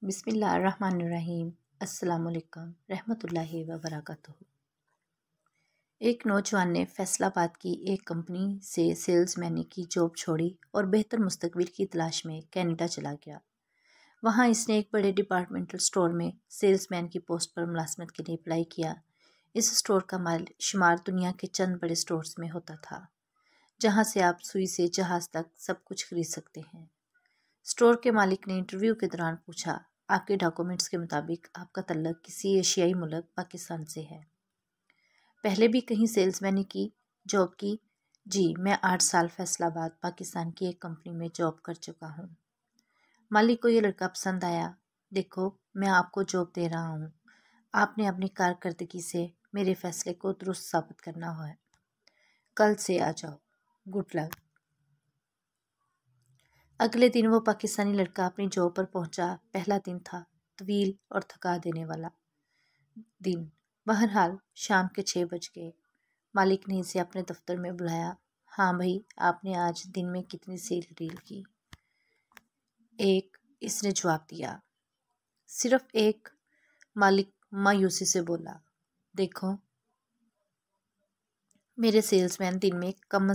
बिस्मिल्लाहिर्रहमानिर्रहीम। अस्सलाम वालेकुम रहमतुल्लाहि व बरकातुहू। एक नौजवान ने फैसलाबाद की एक कंपनी से सेल्समैन की जॉब छोड़ी और बेहतर मुस्तकबिल की तलाश में कनाडा चला गया। वहाँ इसने एक बड़े डिपार्टमेंटल स्टोर में सेल्समैन की पोस्ट पर मुलाजमत के लिए अप्लाई किया। इस स्टोर का माल शुमार दुनिया के चंद बड़े स्टोर्स में होता था, जहाँ से आप सुई से जहाज़ तक सब कुछ खरीद सकते हैं। स्टोर के मालिक ने इंटरव्यू के दौरान पूछा, आपके डॉक्यूमेंट्स के मुताबिक आपका तल्लक किसी एशियाई मुल्क पाकिस्तान से है। पहले भी कहीं सेल्समैन की जॉब की? जी, मैं 8 साल फैसलाबाद पाकिस्तान की एक कंपनी में जॉब कर चुका हूँ। मालिक को ये लड़का पसंद आया। देखो, मैं आपको जॉब दे रहा हूँ, आपने अपनी कारकर्दगी से मेरे फैसले को दुरुस्त साबित करना है। कल से आ जाओ, गुड लक। अगले दिन वो पाकिस्तानी लड़का अपनी जॉब पर पहुंचा। पहला दिन था, तवील और थका देने वाला दिन। बहरहाल शाम के 6 बज गए। मालिक ने इसे अपने दफ्तर में बुलाया। हाँ भाई, आपने आज दिन में कितनी सेल डील की? एक, इसने जवाब दिया। सिर्फ एक? मालिक मायूसी से बोला। देखो, मेरे सेल्समैन दिन में कम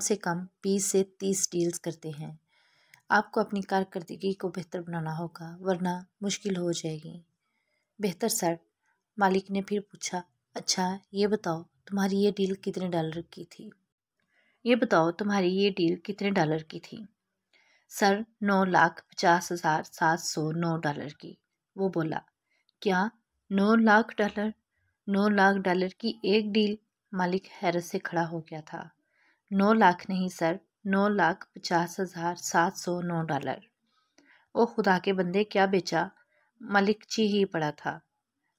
से कम 20 से 30 डील्स करते हैं। आपको अपनी कारकर्दगी को बेहतर बनाना होगा, वरना मुश्किल हो जाएगी। बेहतर सर। मालिक ने फिर पूछा, अच्छा ये बताओ तुम्हारी ये डील कितने डॉलर की थी? सर, 9,50,709 डॉलर की। वो बोला, क्या 9 लाख डॉलर? 9 लाख डॉलर की एक डील? मालिक हैरत से खड़ा हो गया था। 9 लाख नहीं सर, 9,50,709 डॉलर। ओ खुदा के बंदे, क्या बेचा? मालिक ची ही पड़ा था।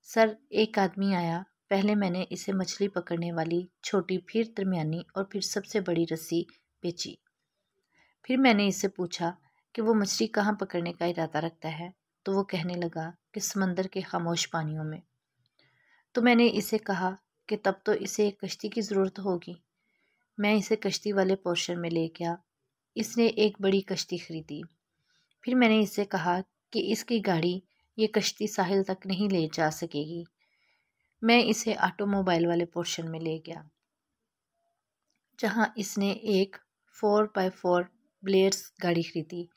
सर, एक आदमी आया, पहले मैंने इसे मछली पकड़ने वाली छोटी, फिर दरमियानी और फिर सबसे बड़ी रस्सी बेची। फिर मैंने इससे पूछा कि वो मछली कहाँ पकड़ने का इरादा रखता है, तो वो कहने लगा कि समंदर के खामोश पानियों में। तो मैंने इसे कहा कि तब तो इसे एक कश्ती की ज़रूरत होगी। मैं इसे कश्ती वाले पोर्शन में ले गया। इसने एक बड़ी कश्ती खरीदी। फिर मैंने इससे कहा कि इसकी गाड़ी ये कश्ती साहिल तक नहीं ले जा सकेगी। मैं इसे ऑटोमोबाइल वाले पोर्शन में ले गया, जहाँ इसने एक 4x4 ब्लेड्स गाड़ी खरीदी।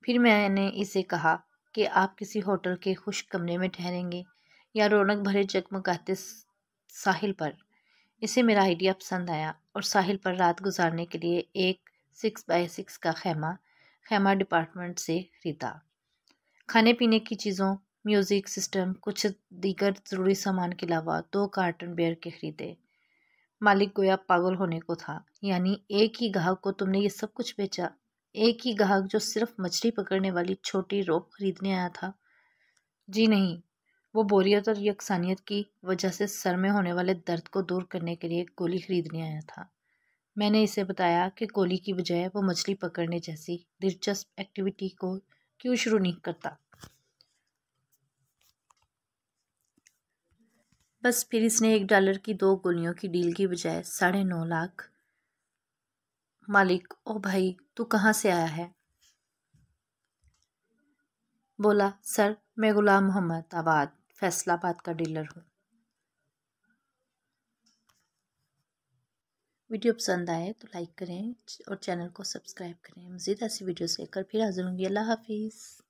फिर मैंने इसे कहा कि आप किसी होटल के खुश कमरे में ठहरेंगे या रौनक भरे जगमगाते साहिल पर। इसे मेरा आइडिया पसंद आया और साहिल पर रात गुजारने के लिए एक 6x6 का खैमा डिपार्टमेंट से खरीदा। खाने पीने की चीज़ों, म्यूज़िक सिस्टम, कुछ दीगर ज़रूरी सामान के अलावा 2 कार्टन बियर के खरीदे। मालिक गोया पागल होने को था। यानी एक ही ग्राहक को तुमने ये सब कुछ बेचा? एक ही ग्राहक जो सिर्फ मछली पकड़ने वाली छोटी रोप खरीदने आया था? जी नहीं, वो बोरियत और यकसानियत की वजह से सर में होने वाले दर्द को दूर करने के लिए गोली खरीदने आया था। मैंने इसे बताया कि गोली की बजाय वो मछली पकड़ने जैसी दिलचस्प एक्टिविटी को क्यों शुरू नहीं करता। बस फिर इसने $1 की 2 गोलियों की डील की बजाय 9.5 लाख। मालिक, ओ भाई, तू कहाँ से आया है? बोला, सर, मैं गुलाम मोहम्मद आबाद फैसलाबाद का डीलर हूँ। वीडियो पसंद आए तो लाइक करें और चैनल को सब्सक्राइब करें। मज़ीद ऐसी वीडियोस लेकर फिर हाजिर होंगी। अल्लाह हाफिज़।